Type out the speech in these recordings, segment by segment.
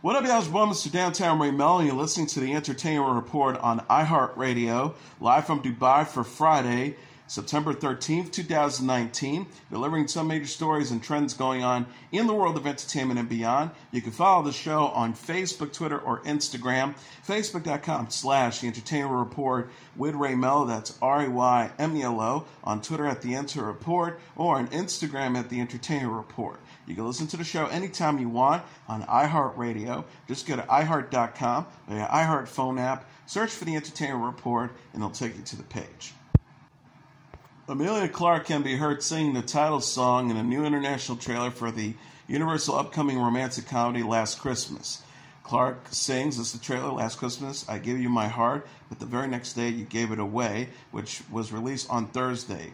What up, y'all? It's Mr. Downtown Ray Melo, and you're listening to the Entertainment Report on iHeartRadio, live from Dubai for Friday, September 13th, 2019, delivering some major stories and trends going on in the world of entertainment and beyond. You can follow the show on Facebook, Twitter, or Instagram. Facebook.com/The Entertainment Report with Ray Melo, that's RAYMELO, on Twitter at The Enter Report, or on Instagram at The Entertainment Report. You can listen to the show anytime you want on iHeartRadio. Just go to iHeart.com or your iHeart phone app, search for The Entertainment Report, and it'll take you to the page. Emilia Clarke can be heard singing the title song in a new international trailer for the Universal upcoming romantic comedy Last Christmas. Clarke sings, this is the trailer, Last Christmas, I gave you my heart, but the very next day you gave it away, which was released on Thursday.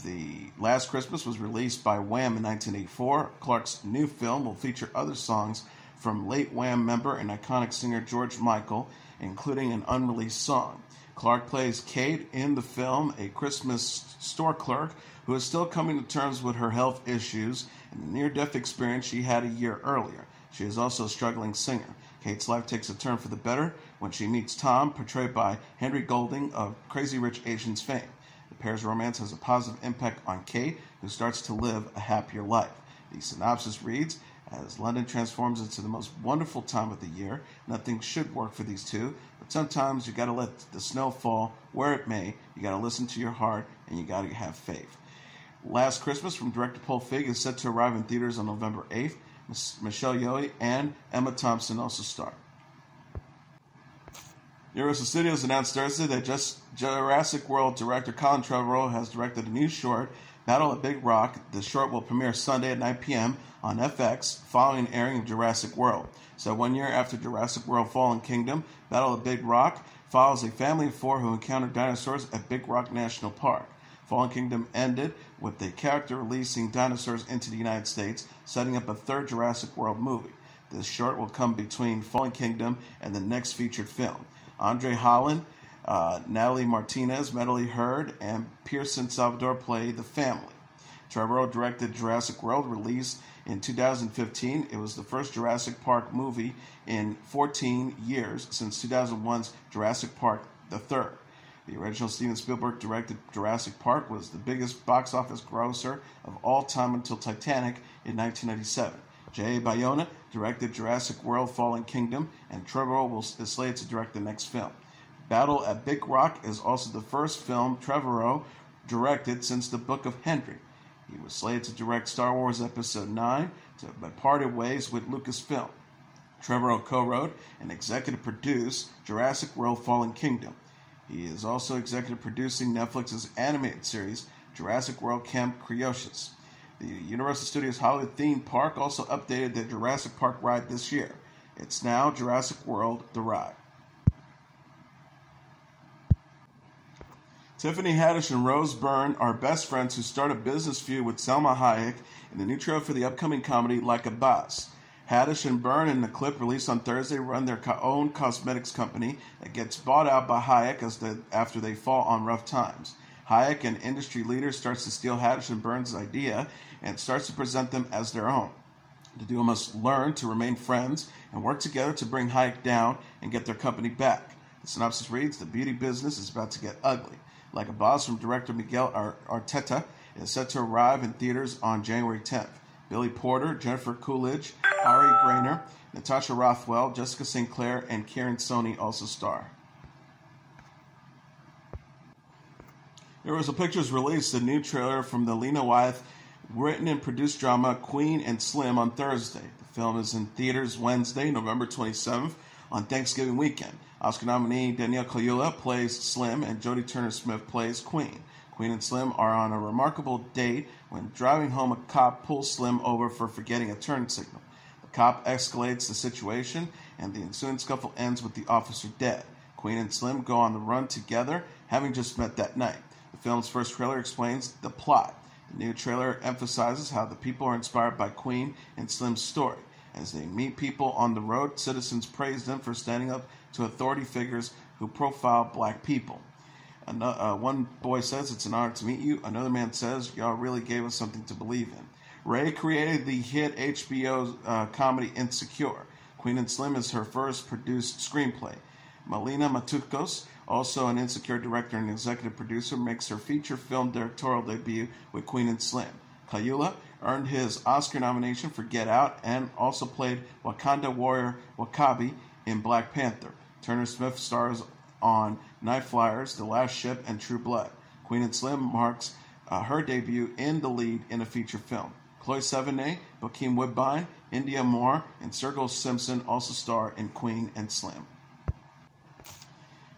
The Last Christmas was released by Wham in 1984. Clarke's new film will feature other songs from late Wham member and iconic singer George Michael, including an unreleased song. Clarke plays Kate in the film, a Christmas store clerk who is still coming to terms with her health issues and the near-death experience she had a year earlier. She is also a struggling singer. Kate's life takes a turn for the better when she meets Tom, portrayed by Henry Golding of Crazy Rich Asians fame. The pair's romance has a positive impact on Kate, who starts to live a happier life. The synopsis reads, as London transforms into the most wonderful time of the year, nothing should work for these two, but sometimes you gotta let the snow fall where it may, you gotta listen to your heart, and you gotta have faith. Last Christmas from director Paul Feig is set to arrive in theaters on November 8th. Michelle Yeoh and Emma Thompson also star. Universal Studios announced Thursday that Jurassic World director Colin Trevorrow has directed a new short, Battle at Big Rock. The short will premiere Sunday at 9 p.m. on FX, following an airing of Jurassic World. So 1 year after Jurassic World Fallen Kingdom, Battle at Big Rock follows a family of four who encounter dinosaurs at Big Rock National Park. Fallen Kingdom ended with the character releasing dinosaurs into the United States, setting up a third Jurassic World movie. This short will come between Fallen Kingdom and the next featured film. Andre Holland, Natalie Martinez, Medley Hurd, and Pearson Salvador play the family. Trevorrow directed Jurassic World, released in 2015. It was the first Jurassic Park movie in 14 years since 2001's Jurassic Park the Third. The original Steven Spielberg directed Jurassic Park was the biggest box office grosser of all time until Titanic in 1997. J.A. Bayona directed Jurassic World Fallen Kingdom, and Trevorrow is slated to direct the next film. Battle at Big Rock is also the first film Trevorrow directed since The Book of Henry. He was slated to direct Star Wars Episode 9, but parted ways with Lucasfilm. Trevorrow co-wrote and executive produced Jurassic World Fallen Kingdom. He is also executive producing Netflix's animated series, Jurassic World Camp Cretaceous. The Universal Studios Hollywood theme park also updated their Jurassic Park ride this year. It's now Jurassic World The Ride. Tiffany Haddish and Byrne are best friends who start a business feud with Salma Hayek in the new trailer for the upcoming comedy Like a Boss. Haddish and Byrne, in the clip released on Thursday, run their own cosmetics company that gets bought out by Hayek after they fall on rough times. Hayek, an industry leader, starts to steal Haddish and Byrne's idea and starts to present them as their own. The duo must learn to remain friends and work together to bring Hayek down and get their company back. The synopsis reads, the beauty business is about to get ugly. Like a Boss from director Miguel Arteta is set to arrive in theaters on January 10th. Billy Porter, Jennifer Coolidge, Ari Grainer, Natasha Rothwell, Jessica St. Clair, and Kieran Sony also star. Universal Pictures released a new trailer from the Lena Wyeth written and produced drama Queen and Slim on Thursday. The film is in theaters Wednesday, November 27th, on Thanksgiving weekend. Oscar nominee Danielle Kaluuya plays Slim, and Jodie Turner-Smith plays Queen. Queen and Slim are on a remarkable date when driving home, a cop pulls Slim over for forgetting a turn signal. The cop escalates the situation, and the ensuing scuffle ends with the officer dead. Queen and Slim go on the run together, having just met that night. The film's first trailer explains the plot. The new trailer emphasizes how the people are inspired by Queen and Slim's story. As they meet people on the road, citizens praise them for standing up to authority figures who profile black people. One boy says, "It's an honor to meet you." Another man says, "Y'all really gave us something to believe in." Ray created the hit HBO comedy Insecure. Queen and Slim is her first produced screenplay. Melina Matukos, also an Insecure director and executive producer, makes her feature film directorial debut with Queen and Slim. Kayula earned his Oscar nomination for Get Out and also played Wakanda warrior Wakabi in Black Panther. Turner Smith stars on Night Flyers, The Last Ship, and True Blood. Queen and Slim marks her debut in the lead in a feature film. Chloe Sevigny, Bokeem Woodbine, India Moore, and Sergio Simpson also star in Queen and Slim.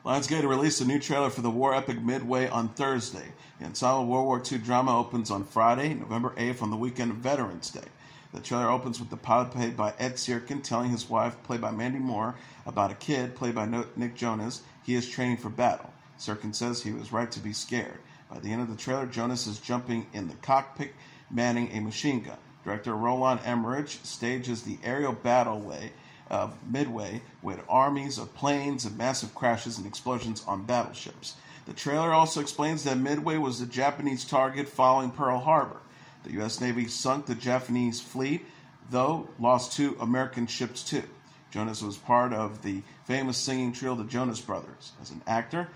Lionsgate released a new trailer for the war epic Midway on Thursday. The ensemble World War II drama opens on Friday, November 8th, on the weekend of Veterans Day. The trailer opens with the pilot played by Ed Sirkin telling his wife, played by Mandy Moore, about a kid, played by Nick Jonas, he is training for battle. Sirkin says he was right to be scared. By the end of the trailer, Jonas is jumping in the cockpit, manning a machine gun. Director Roland Emmerich stages the aerial battleway of Midway with armies of planes and massive crashes and explosions on battleships. The trailer also explains that Midway was the Japanese target following Pearl Harbor. The U.S. Navy sunk the Japanese fleet, though lost 2 American ships too. Jonas was part of the famous singing trio the Jonas Brothers. As an actor,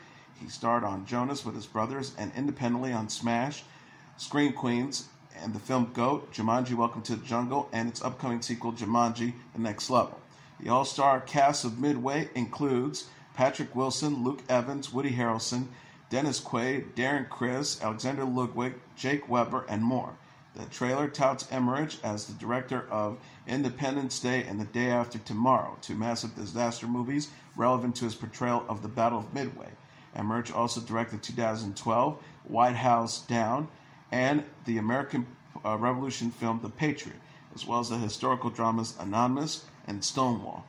he starred on Jonas with his brothers and independently on Smash, Scream Queens, and the film Goat, Jumanji Welcome to the Jungle, and its upcoming sequel Jumanji The Next Level. The all-star cast of Midway includes Patrick Wilson, Luke Evans, Woody Harrelson, Dennis Quaid, Darren Criss, Alexander Ludwig, Jake Weber, and more. The trailer touts Emmerich as the director of Independence Day and The Day After Tomorrow, 2 massive disaster movies relevant to his portrayal of the Battle of Midway. Emmerich also directed 2012 White House Down and the American Revolution film The Patriot, as well as the historical dramas Anonymous and Stonewall.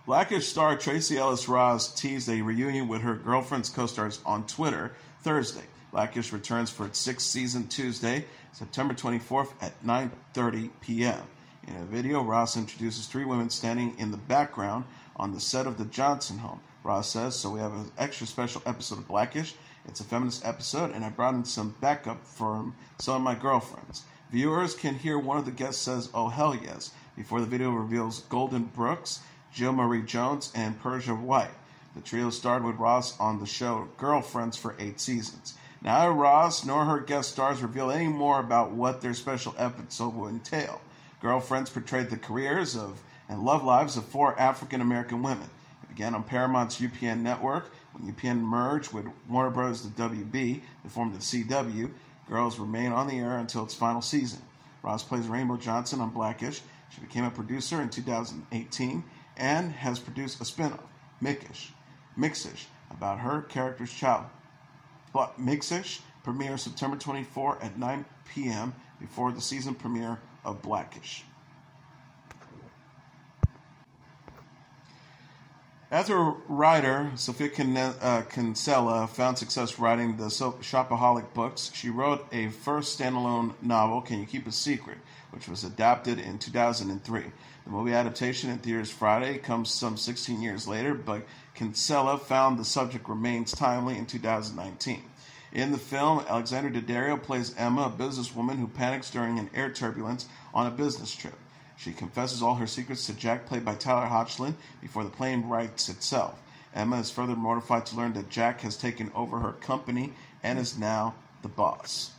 Blackish star Tracee Ellis Ross teased a reunion with her girlfriend's co-stars on Twitter Thursday. Blackish returns for its 6th season Tuesday, September 24th at 9:30 p.m. In a video, Ross introduces 3 women standing in the background on the set of the Johnson home. Ross says, "So we have an extra special episode of Blackish. It's a feminist episode, and I brought in some backup from some of my girlfriends." Viewers can hear one of the guests says, "Oh, hell yes," before the video reveals Golden Brooks, Jill Marie Jones, and Persia White. The trio starred with Ross on the show Girlfriends for 8 seasons. Neither Ross nor her guest stars reveal any more about what their special episode will entail. Girlfriends portrayed the careers of and love lives of 4 African-American women. It began on Paramount's UPN network. When UPN merged with Warner Bros. The WB to form the CW, Girls remain on the air until its final season. Ross plays Rainbow Johnson on Blackish. She became a producer in 2018 and has produced a spin-off, Mixish, about her character's child. Mixish premieres September 24 at 9 p.m. before the season premiere of Blackish. After writer Sophie Kinsella found success writing the Shopaholic books, she wrote a first standalone novel, Can You Keep a Secret?, which was adapted in 2003. The movie adaptation in theaters Friday comes some 16 years later, but Kinsella found the subject remains timely in 2019. In the film, Alexandra Daddario plays Emma, a businesswoman who panics during an air turbulence on a business trip. She confesses all her secrets to Jack, played by Tyler Hoechlin, before the plane rights itself. Emma is further mortified to learn that Jack has taken over her company and is now the boss.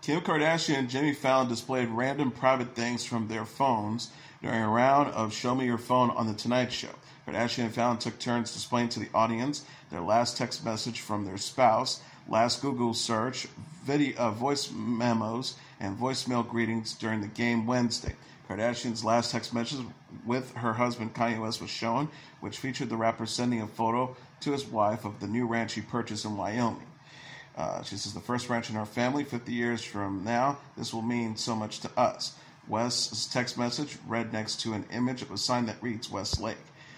Kim Kardashian and Jimmy Fallon displayed random private things from their phones during a round of Show Me Your Phone on The Tonight Show. Kardashian and Fallon took turns displaying to the audience their last text message from their spouse, last Google search, voice memos, and voicemail greetings during the game Wednesday. Kardashian's last text message with her husband Kanye West was shown, which featured the rapper sending a photo to his wife of the new ranch he purchased in Wyoming. She says, "The first ranch in our family, 50 years from now, this will mean so much to us." West's text message read next to an image of a sign that reads West Lake.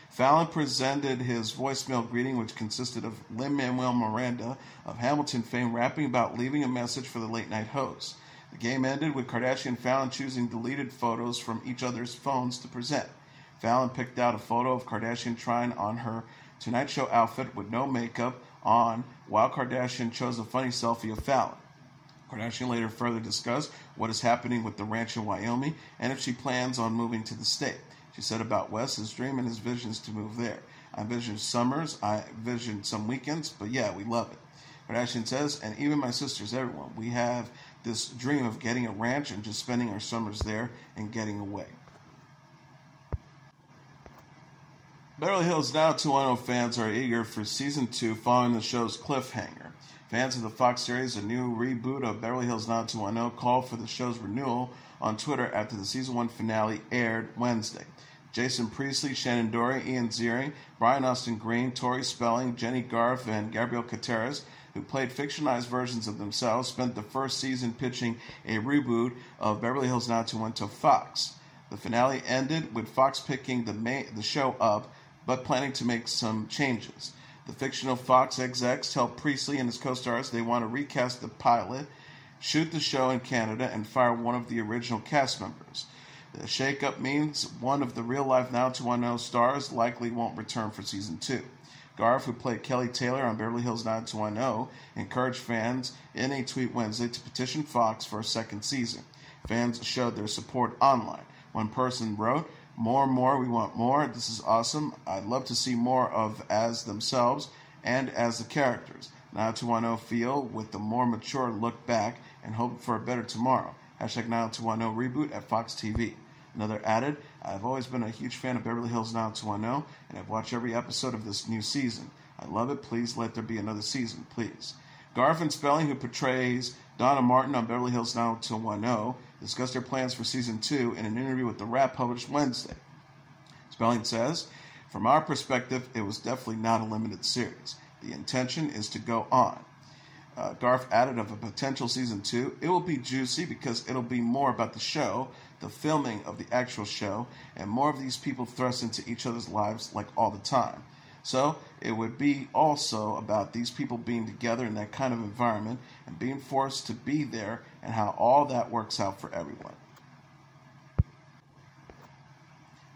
Fallon presented his voicemail greeting, which consisted of Lin-Manuel Miranda of Hamilton fame rapping about leaving a message for the late-night host. The game ended with Kardashian and Fallon choosing deleted photos from each other's phones to present. Fallon picked out a photo of Kardashian trying on her Tonight Show outfit with no makeup on, while Kardashian chose a funny selfie of Fallon. Kardashian later further discussed what is happening with the ranch in Wyoming and if she plans on moving to the state. She said about Wes, his dream and his visions to move there. I envision summers, I envision some weekends, but yeah, we love it. Kardashian says, and even my sisters, everyone, we have this dream of getting a ranch and just spending our summers there and getting away. Beverly Hills 90210 fans are eager for Season 2 following the show's cliffhanger. Fans of the Fox series, a new reboot of Beverly Hills 90210, called for the show's renewal on Twitter after the Season 1 finale aired Wednesday. Jason Priestley, Shannon Doherty, Ian Ziering, Brian Austin Green, Tori Spelling, Jenny Garth, and Gabrielle Cateras, who played fictionalized versions of themselves, spent the first season pitching a reboot of Beverly Hills 90210 to Fox. The finale ended with Fox picking the show up, but planning to make some changes. The fictional Fox execs tell Priestley and his co-stars they want to recast the pilot, shoot the show in Canada, and fire one of the original cast members. The shakeup means one of the real-life 90210 stars likely won't return for Season 2. Garth, who played Kelly Taylor on Beverly Hills 90210, encouraged fans in a tweet Wednesday to petition Fox for a second season. Fans showed their support online. One person wrote, more, we want more. This is awesome. I'd love to see more of as themselves and as the characters. 90210 feel with the more mature look back and hope for a better tomorrow. Hashtag 90210 reboot at Fox TV. Another added, I've always been a huge fan of Beverly Hills 90210, and I've watched every episode of this new season. I love it. Please let there be another season, please. Garth and Spelling, who portrays Donna Martin on Beverly Hills 90210, discussed their plans for Season 2 in an interview with The Wrap published Wednesday. Spelling says, from our perspective, it was definitely not a limited series. The intention is to go on. Garth added of a potential Season 2, it will be juicy because it'll be more about the show, the filming of the actual show, and more of these people thrust into each other's lives like all the time. So it would be also about these people being together in that kind of environment and being forced to be there and how all that works out for everyone.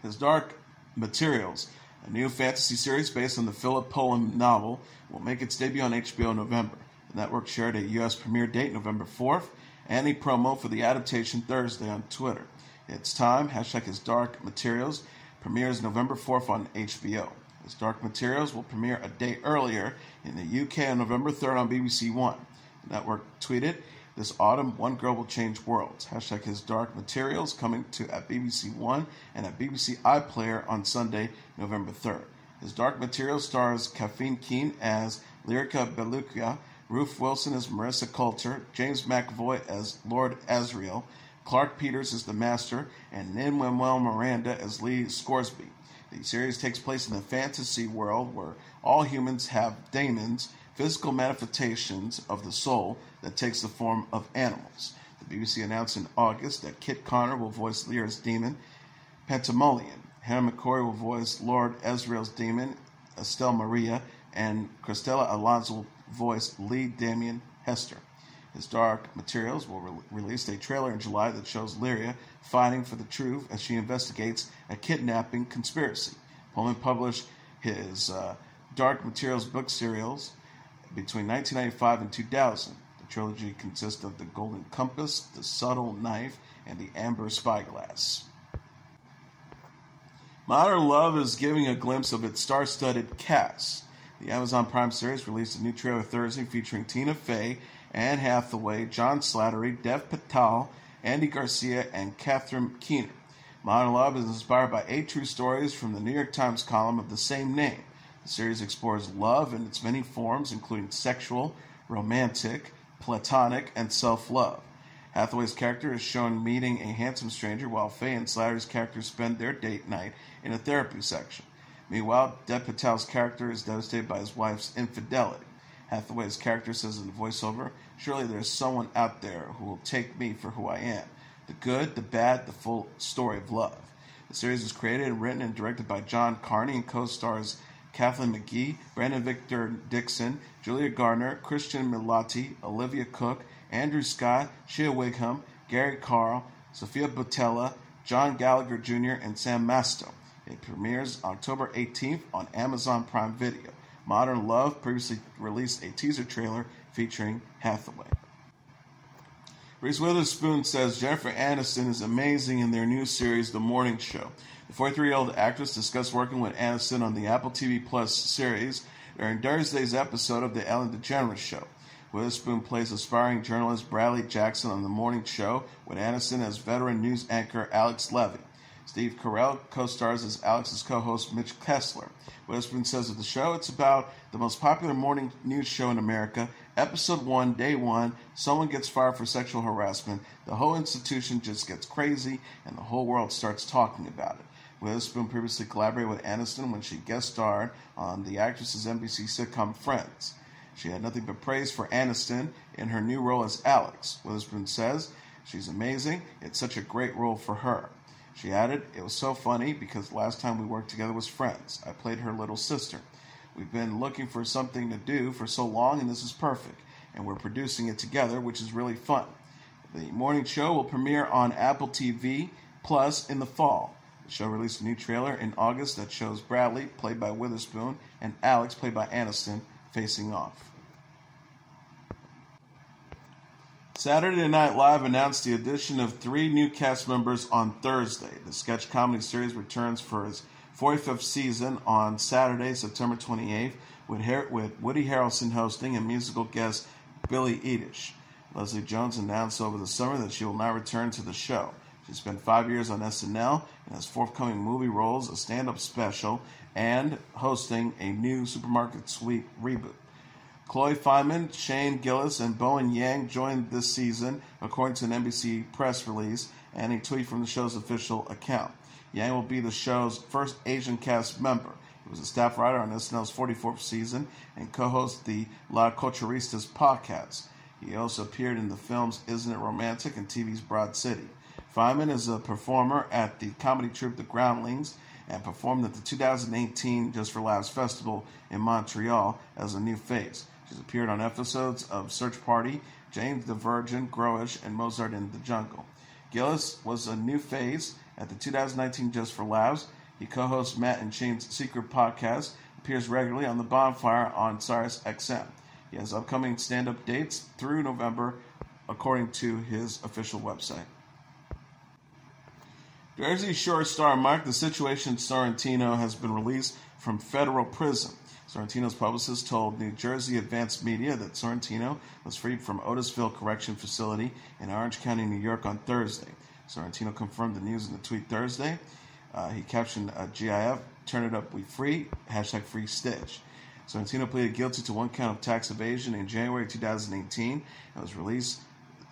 His Dark Materials, a new fantasy series based on the Philip Pullman novel, will make its debut on HBO in November. The network shared a U.S. premiere date November 4th and a promo for the adaptation Thursday on Twitter. It's time, hashtag His Dark Materials, premieres November 4th on HBO. His Dark Materials will premiere a day earlier in the UK on November 3rd on BBC One. The network tweeted, this autumn, one girl will change worlds. Hashtag His Dark Materials coming to at BBC One and at BBC iPlayer on Sunday, November 3rd. His Dark Materials stars Caffeine Keen as Lyrica Beluccia, Ruth Wilson as Marissa Coulter, James McAvoy as Lord Asriel, Clark Peters as the Master, and Lin-Manuel Miranda as Lee Scoresby. The series takes place in the fantasy world where all humans have daemons, physical manifestations of the soul that takes the form of animals. The BBC announced in August that Kit Connor will voice Lyra's demon, Pentamolian. Hannah McCoy will voice Lord Asriel's demon, Estelle Maria, and Cristela Alonso will voice Lee Damien Hester. His Dark Materials will release a trailer in July that shows Lyra fighting for the truth as she investigates a kidnapping conspiracy. Pullman published his Dark Materials book serials between 1995 and 2000. The trilogy consists of The Golden Compass, The Subtle Knife, and The Amber Spyglass. Modern Love is giving a glimpse of its star-studded cast. The Amazon Prime series released a new trailer Thursday featuring Tina Fey, Anne Hathaway, John Slattery, Dev Patel, Andy Garcia, and Catherine Keener. Modern Love is inspired by 8 true stories from the New York Times column of the same name. The series explores love in its many forms, including sexual, romantic, platonic, and self-love. Hathaway's character is shown meeting a handsome stranger, while Faye and Slattery's characters spend their date night in a therapy section. Meanwhile, Dev Patel's character is devastated by his wife's infidelity. Hathaway's character says in the voiceover, surely there's someone out there who will take me for who I am. The good, the bad, the full story of love. The series was created, written, and directed by John Carney and co-stars Kathleen McGee, Brandon Victor Dixon, Julia Gardner, Christian Milioti, Olivia Cook, Andrew Scott, Shea Wigham, Gary Carl, Sophia Botella, John Gallagher Jr., and Sam Masto. It premieres October 18th on Amazon Prime Video. Modern Love previously released a teaser trailer featuring Hathaway. Reese Witherspoon says Jennifer Aniston is amazing in their new series, The Morning Show. The 43-year-old actress discussed working with Aniston on the Apple TV Plus series during Thursday's episode of The Ellen DeGeneres Show. Witherspoon plays aspiring journalist Bradley Jackson on The Morning Show with Aniston as veteran news anchor Alex Levy. Steve Carell co-stars as Alex's co-host Mitch Kessler. Witherspoon says of the show, it's about the most popular morning news show in America. Episode 1, Day 1, someone gets fired for sexual harassment. The whole institution just gets crazy, and the whole world starts talking about it. Witherspoon previously collaborated with Aniston when she guest starred on the actress's NBC sitcom Friends. She had nothing but praise for Aniston in her new role as Alex. Witherspoon says, she's amazing. It's such a great role for her. She added, it was so funny because the last time we worked together was Friends. I played her little sister. We've been looking for something to do for so long, and this is perfect. And we're producing it together, which is really fun. The morning show will premiere on Apple TV Plus in the fall. The show released a new trailer in August that shows Bradley, played by Witherspoon, and Alex, played by Aniston, facing off. Saturday Night Live announced the addition of 3 new cast members on Thursday. The sketch comedy series returns for its 45th season on Saturday, September 28th, with Woody Harrelson hosting and musical guest Billie Eilish. Leslie Jones announced over the summer that she will not return to the show. She spent 5 years on SNL and has forthcoming movie roles, a stand-up special, and hosting a new Supermarket Sweep reboot. Chloe Fineman, Shane Gillis, and Bowen Yang joined this season, according to an NBC press release and a tweet from the show's official account. Yang will be the show's first Asian cast member. He was a staff writer on SNL's 44th season and co-hosts the La Culturistas podcast. He also appeared in the films Isn't It Romantic and TV's Broad City. Fineman is a performer at the comedy troupe The Groundlings and performed at the 2018 Just for Laughs Festival in Montreal as a new face. She's appeared on episodes of Search Party, James the Virgin, Growish, and Mozart in the Jungle. Gillis was a new face at the 2019 Just for Laughs. He co-hosts Matt and Shane's Secret podcast, appears regularly on The Bonfire on Sirius XM. He has upcoming stand-up dates through November, according to his official website. Jersey Shore star Mike the Situation Sorrentino has been released from federal prison. Sorrentino's publicist told New Jersey Advanced Media that Sorrentino was freed from Otisville Correction Facility in Orange County, New York on Thursday. Sorrentino confirmed the news in a tweet Thursday. He captioned GIF, turn it up, we free, hashtag free Stitch. Sorrentino pleaded guilty to 1 count of tax evasion in January 2018 and was released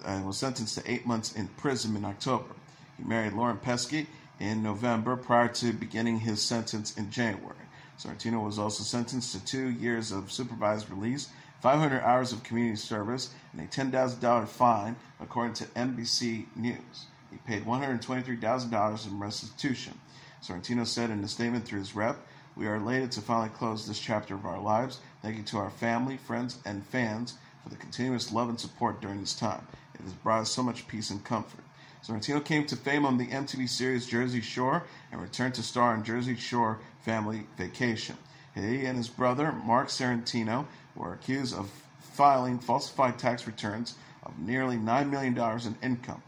and was sentenced to 8 months in prison in October. He married Lauren Pesky in November prior to beginning his sentence in January. Sorrentino was also sentenced to 2 years of supervised release, 500 hours of community service, and a $10,000 fine, according to NBC News. He paid $123,000 in restitution. Sorrentino said in a statement through his rep, "We are elated to finally close this chapter of our lives. Thank you to our family, friends, and fans for the continuous love and support during this time. It has brought us so much peace and comfort." Sorrentino came to fame on the MTV series Jersey Shore and returned to star in Jersey Shore Family Vacation. He and his brother, Mike Sorrentino, were accused of filing falsified tax returns of nearly $9 million in income.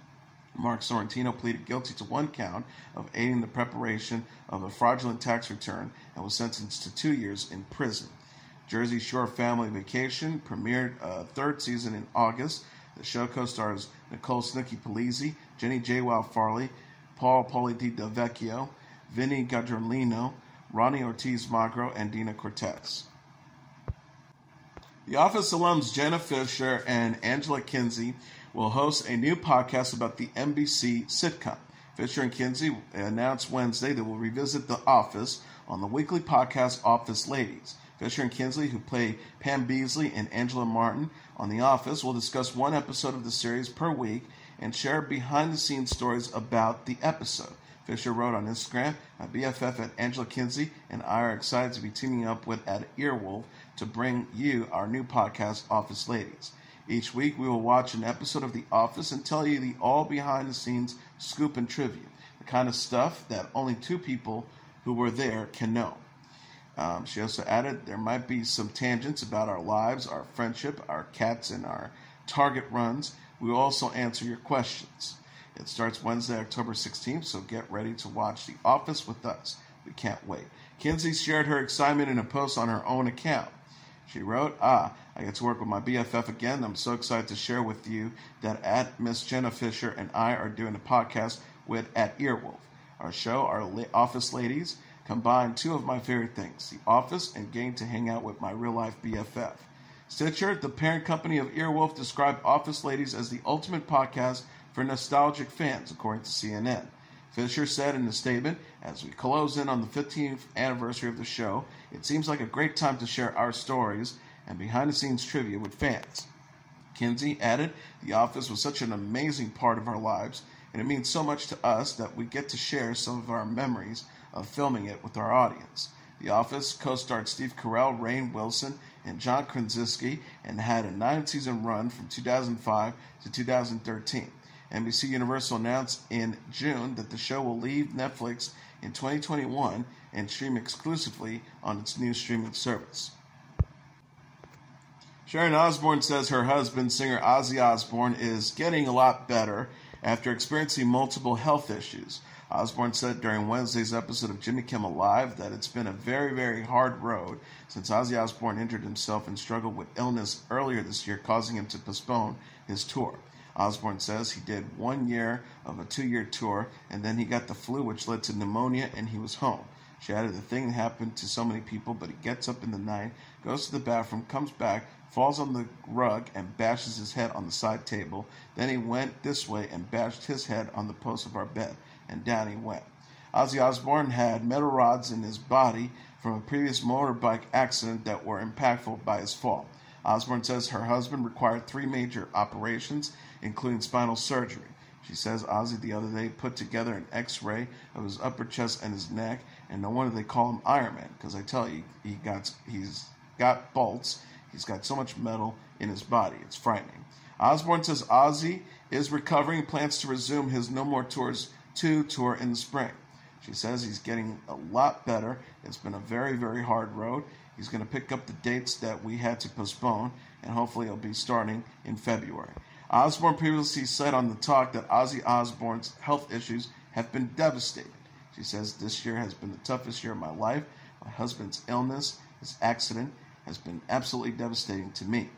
Mike Sorrentino pleaded guilty to 1 count of aiding the preparation of a fraudulent tax return and was sentenced to 2 years in prison. Jersey Shore Family Vacation premiered a 3rd season in August. The show co-stars Nicole Snooki Polizzi, Jenny J. Wild Farley, Paul Poli Del Vecchio, Vinny Gadrolino, Ronnie Ortiz Magro, and Dina Cortez. The Office alums Jenna Fischer and Angela Kinsey will host a new podcast about the NBC sitcom. Fischer and Kinsey announced Wednesday they will revisit The Office on the weekly podcast Office Ladies. Fischer and Kinsey, who play Pam Beasley and Angela Martin on The Office, will discuss 1 episode of the series per week and share behind-the-scenes stories about the episode. Fischer wrote on Instagram, "My BFF at Angela Kinsey and I are excited to be teaming up with at Earwolf to bring you our new podcast, Office Ladies. Each week we will watch an episode of The Office and tell you the all behind-the-scenes scoop and trivia, the kind of stuff that only 2 people who were there can know." She also added, "There might be some tangents about our lives, our friendship, our cats, and our Target runs. We will also answer your questions. It starts Wednesday, October 16th, so get ready to watch The Office with us. We can't wait. Kinsey shared her excitement in a post on her own account. She wrote, I get to work with my BFF again. I'm so excited to share with you that at Miss Jenna Fischer and I are doing a podcast with at Earwolf. Our show, our Office ladies, combine two of my favorite things, The Office and getting to hang out with my real-life BFF. Stitcher, the parent company of Earwolf, described Office Ladies as the ultimate podcast for nostalgic fans, according to CNN. Fisher said in a statement, as we close in on the 15th anniversary of the show, it seems like a great time to share our stories and behind-the-scenes trivia with fans. Kinsey added, The Office was such an amazing part of our lives, and it means so much to us that we get to share some of our memories of filming it with our audience. The Office co-starred Steve Carell, Rainn Wilson, and John Krasinski, and had a 9-season run from 2005 to 2013. NBC Universal announced in June that the show will leave Netflix in 2021 and stream exclusively on its new streaming service. Sharon Osbourne says her husband, singer Ozzy Osbourne, is getting a lot better after experiencing multiple health issues. Osbourne said during Wednesday's episode of Jimmy Kimmel Live that it's been a very, very hard road since Ozzy Osbourne injured himself and struggled with illness earlier this year, causing him to postpone his tour. Osbourne says he did 1 year of a 2-year tour, and then he got the flu, which led to pneumonia, and he was home. She added, the thing happened to so many people, but he gets up in the night, goes to the bathroom, comes back, falls on the rug, and bashes his head on the side table. Then he went this way and bashed his head on the post of our bed, and down he went. Ozzy Osbourne had metal rods in his body from a previous motorbike accident that were impactful by his fall. Osbourne says her husband required 3 major operations, including spinal surgery. She says Ozzy the other day put together an x-ray of his upper chest and his neck, and no wonder they call him Iron Man, because I tell you, he's got bolts, he's got so much metal in his body, it's frightening. Osbourne says Ozzy is recovering and plans to resume his No More Tours 2 tour in the spring. She says he's getting a lot better. It's been a very, very hard road. He's going to pick up the dates that we had to postpone, and hopefully it'll be starting in February. Osbourne previously said on The Talk that Ozzy Osbourne's health issues have been devastating. She says, this year has been the toughest year of my life. My husband's illness, his accident, has been absolutely devastating to me,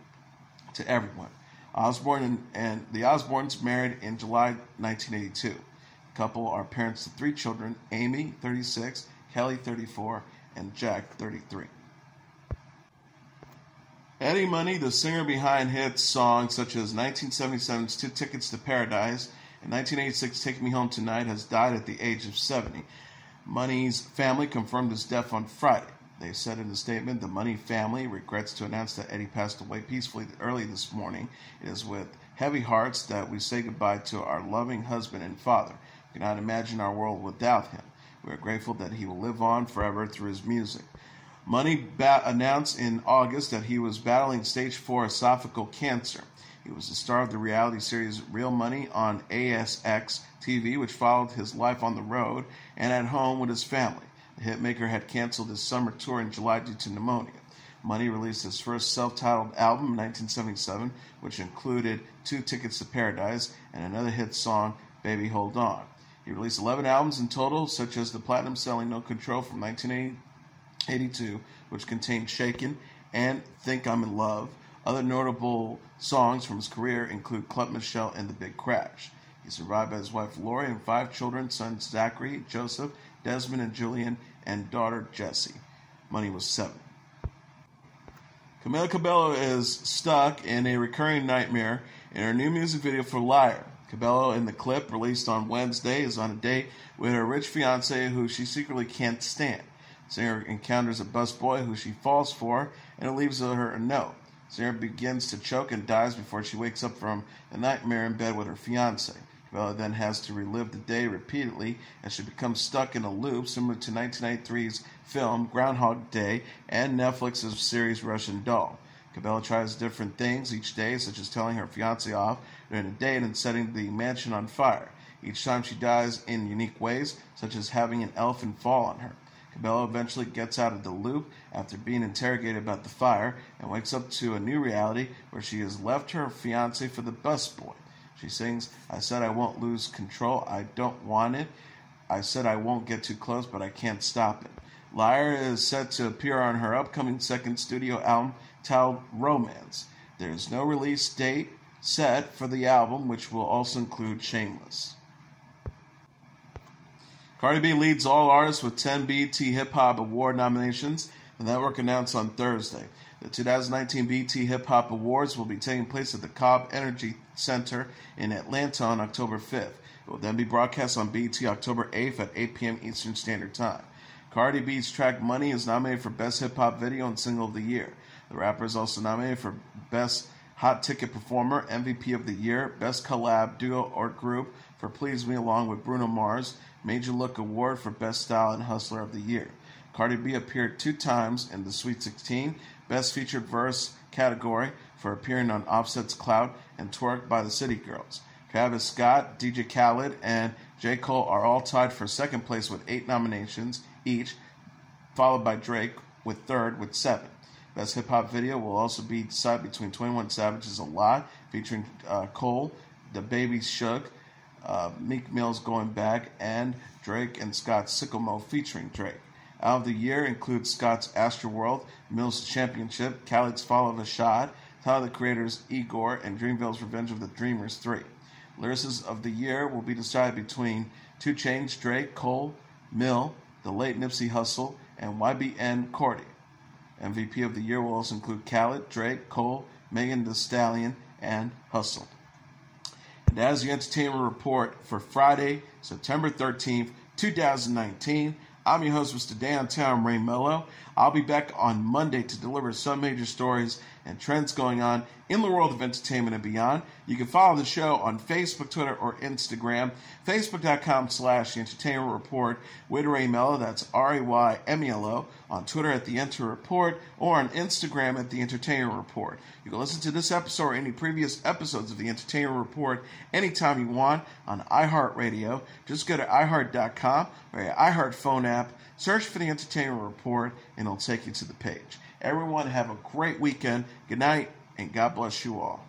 to everyone. Osbourne and the Osbournes married in July 1982. The couple are parents to 3 children, Amy, 36, Kelly, 34, and Jack, 33. Eddie Money, the singer behind hits songs such as 1977's 2 Tickets to Paradise and 1986's Take Me Home Tonight, has died at the age of 70. Money's family confirmed his death on Friday. They said in a statement, the Money family regrets to announce that Eddie passed away peacefully early this morning. It is with heavy hearts that we say goodbye to our loving husband and father. We cannot imagine our world without him. We are grateful that he will live on forever through his music. Money announced in August that he was battling stage 4 esophageal cancer. He was the star of the reality series Real Money on ASX TV, which followed his life on the road and at home with his family. The hitmaker had canceled his summer tour in July due to pneumonia. Money released his first self-titled album in 1977, which included 2 Tickets to Paradise and another hit song, Baby Hold On. He released 11 albums in total, such as the platinum-selling No Control from 1982, which contained Shakin' and Think I'm in Love. Other notable songs from his career include Club Michelle and The Big Crash. He's survived by his wife Lori and 5 children, sons Zachary, Joseph, Desmond, and Julian, and daughter Jessie. Money was 7. Camila Cabello is stuck in a recurring nightmare in her new music video for Liar. Cabello, in the clip released on Wednesday, is on a date with her rich fiancé who she secretly can't stand. The singer encounters a busboy who she falls for, and it leaves her a note. The singer begins to choke and dies before she wakes up from the nightmare in bed with her fiancé. Cabello then has to relive the day repeatedly as she becomes stuck in a loop similar to 1993's film Groundhog Day and Netflix's series Russian Doll. Cabello tries different things each day, such as telling her fiancé off during a date and setting the mansion on fire. Each time she dies in unique ways, such as having an elephant fall on her. Cabello eventually gets out of the loop after being interrogated about the fire and wakes up to a new reality where she has left her fiancé for the busboy. She sings, "I said I won't lose control. I don't want it. I said I won't get too close, but I can't stop it." Liar is set to appear on her upcoming second studio album, titled Romance. There is no release date set for the album, which will also include Shameless. Cardi B leads all artists with 10 BET Hip Hop Award nominations, the network announced on Thursday. The 2019 BET Hip Hop Awards will be taking place at the Cobb Energy Center in Atlanta on October 5th. It will then be broadcast on BET October 8th at 8 p.m. Eastern Standard Time. Cardi B's track Money is nominated for Best Hip Hop Video and Single of the Year. The rapper is also nominated for Best Hot Ticket Performer, MVP of the Year, Best Collab, Duo, or Group for Please Me along with Bruno Mars, Major Look Award for Best Style and Hustler of the Year. Cardi B appeared 2 times in the Sweet 16, Best Featured Verse category for appearing on Offset's Clout and Twerk by the City Girls. Travis Scott, DJ Khaled, and J. Cole are all tied for second place with 8 nominations each, followed by Drake with third with 7. Best Hip Hop Video will also be decided between 21 Savage's A Lot, featuring Cole, The Baby Shook, Meek Mill's Going Back, and Drake and Scott's Sicko Mode featuring Drake. Album of the Year includes Scott's Astroworld, Mill's Championship, Khaled's Fall of a Shot, Tyler the Creator's Igor, and Dreamville's Revenge of the Dreamers 3. Lyricist of the Year will be decided between 2 Chainz, Drake, Cole, Mill, the late Nipsey Hussle, and YBN Cordy. MVP of the Year will also include Khaled, Drake, Cole, Megan Thee Stallion, and Hustle. And that is the entertainment report for Friday, September 13th, 2019. I'm your host, Mr. Downtown Ray Melo. I'll be back on Monday to deliver some major stories and trends going on in the world of entertainment and beyond. You can follow the show on Facebook, Twitter, or Instagram. Facebook.com/The Entertainment Report with Ray Melo. That's RAYMELO. On Twitter at The Enter Report, or on Instagram at The Entertainment Report. You can listen to this episode or any previous episodes of The Entertainment Report anytime you want on iHeartRadio. Just go to iHeart.com or your iHeart phone app, search for The Entertainment Report, and it'll take you to the page. Everyone have a great weekend. Good night, and God bless you all.